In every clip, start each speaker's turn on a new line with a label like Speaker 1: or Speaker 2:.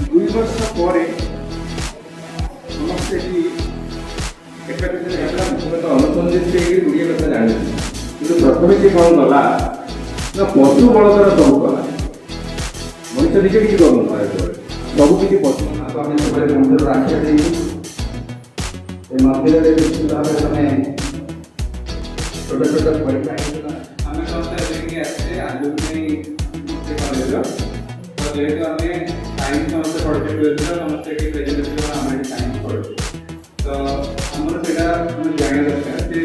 Speaker 1: ଦୁଇ ବର୍ଷ ପରେ ସମସ୍ତେ ଏଠି ଏକାଠି ହେଲା ଅନୁସନ୍ଧିତ ହେଇକି ଗୁଡ଼ିଏ କଥା ଜାଣିଛନ୍ତି। କିନ୍ତୁ ପ୍ରଥମେ ସେ କ'ଣ କଲା ନା ପଶୁ ବଳଦର ସବୁ କଲା। ମଣିଷ ନିଜେ କିଛି କରୁନଥିଲା ଯେତେବେଳେ ସବୁ କିଛି ପଶୁ ଆମେ ସେତେବେଳେ ମନ୍ଦିରର ଆଖ୍ୟା ଦେଇଛୁ। ଏ ମନ୍ଦିରରେ ନିଶ୍ଚିତ ଭାବେ ତମେ ଛୋଟ ଛୋଟ ପରୀକ୍ଷା ହେଇଥିଲା। ଆମେ ସମସ୍ତେ ଦେଖିକି ଆସିଛେ ଆଲୁମିନି କଲେଜର। ତ ଯେହେତୁ ଆମେ ସାଇନ୍ସ ସମସ୍ତେ ପଢ଼ୁଛୁ ଟୁଏଲ୍ଥର ସମସ୍ତେ ଏଠି ପ୍ରେଜେଣ୍ଟ ଆମେ ଏଠି ସାଇନ୍ସ ପଢ଼ୁଛୁ। ତ ଆମର ସେଇଟା ଆମେ ଜାଣିବା ଦରକାର ଯେ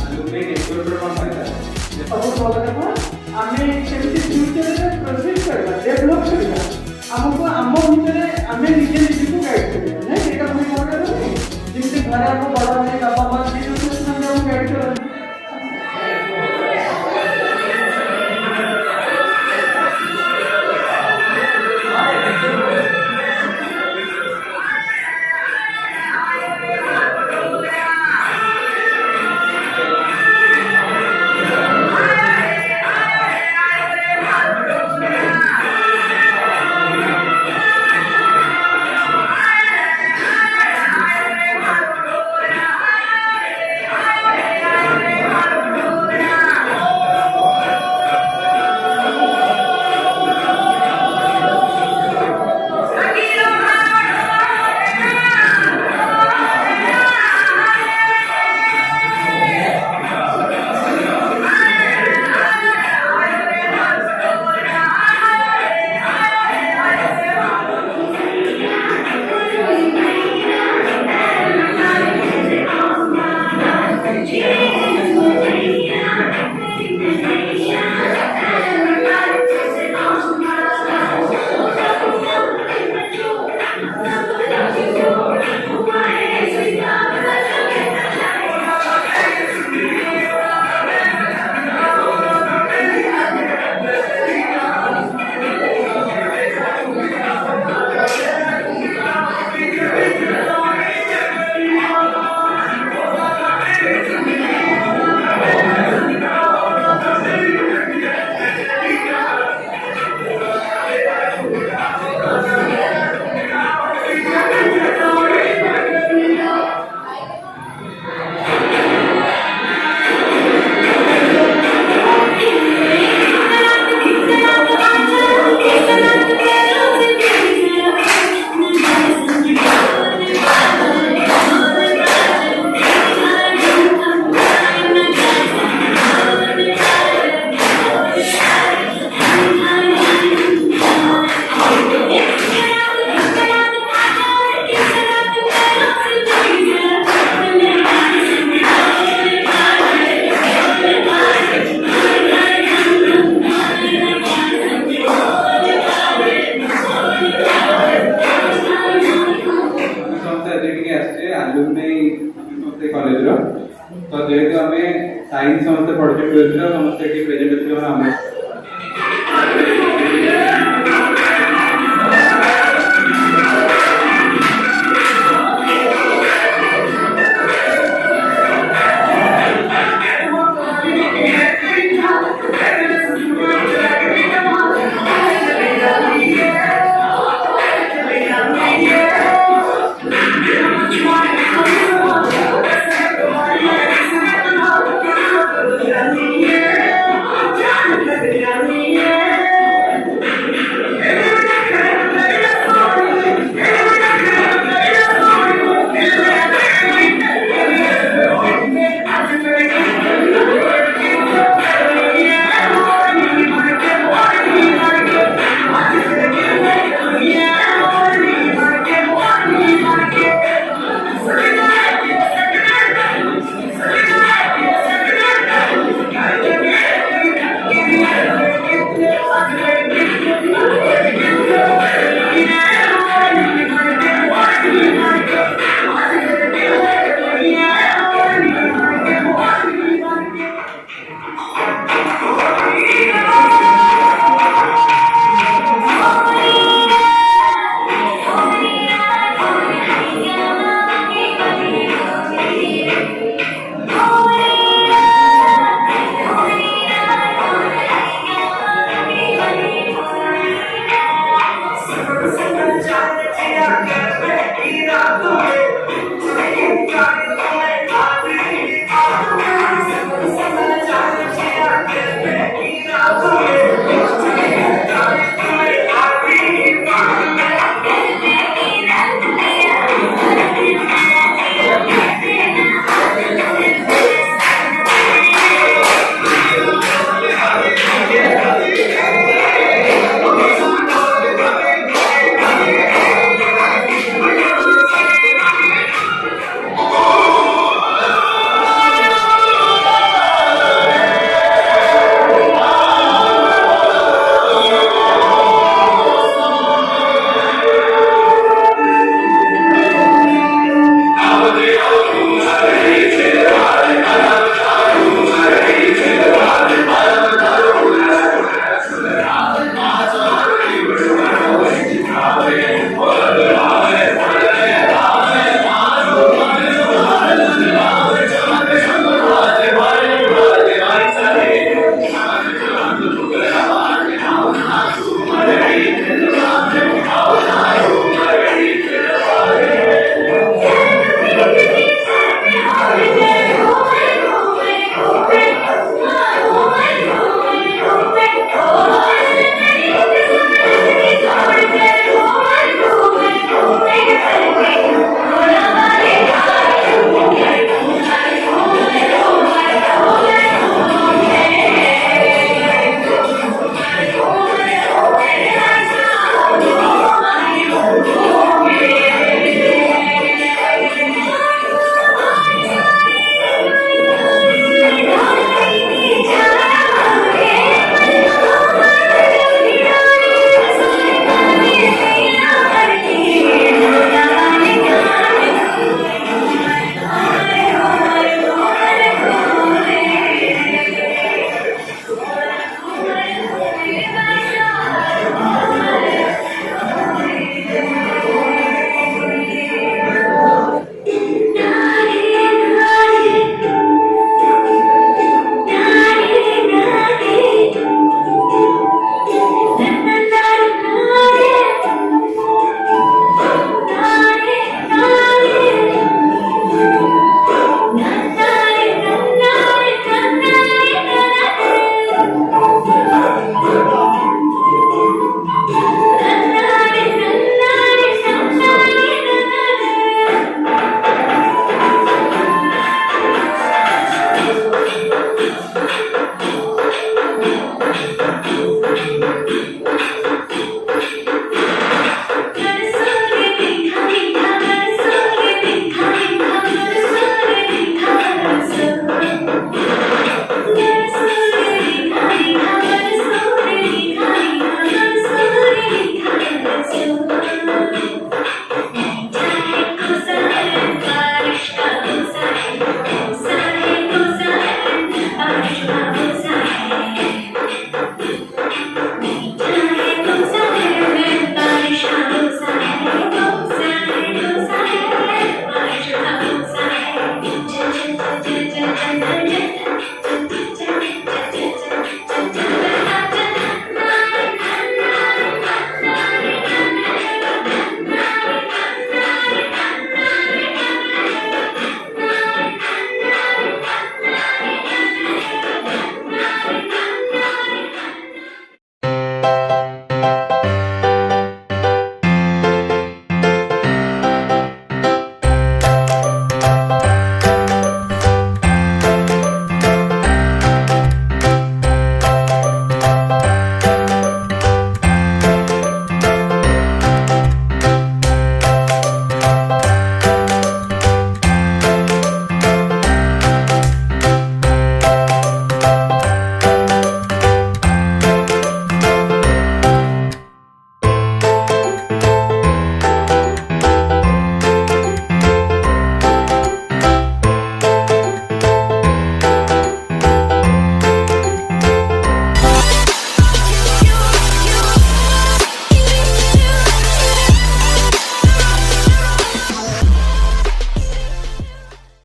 Speaker 1: ଆଲୁମିନି ନେଟୱାର୍କର କ'ଣ ଫାଇଦା
Speaker 2: ସବୁ ଭଲ କଥା। ଆମେ କେମିତି ଫ୍ୟୁଚରରେ ପ୍ରୋସେସ୍ କରିବା ଡେଭଲପ୍ କରିବା ଆମକୁ ଆମ ଭିତରେ ଆମେ ନିଜେ ନିଜକୁ ଗାଇଡ଼ କରିବା ନାଇଁ ସେଇଟା ପୁଣି କ'ଣ କରନ୍ତି ଯେମିତି ଘରେ ଆମ ବଡ଼ ଭାଇ ବାପା ମା ଯିଏ ସେମାନେ ଆମକୁ ଗାଇଡ଼ କରନ୍ତି।
Speaker 1: କଲେଜର। ତ ଯେହେତୁ ଆମେ ସାଇନ୍ସ ସମସ୍ତେ ପଢ଼ୁଛୁ ଟୁଏଲ୍ଥର ସମସ୍ତେ ଏଠି ପ୍ରେଜେଣ୍ଟ ଆମେ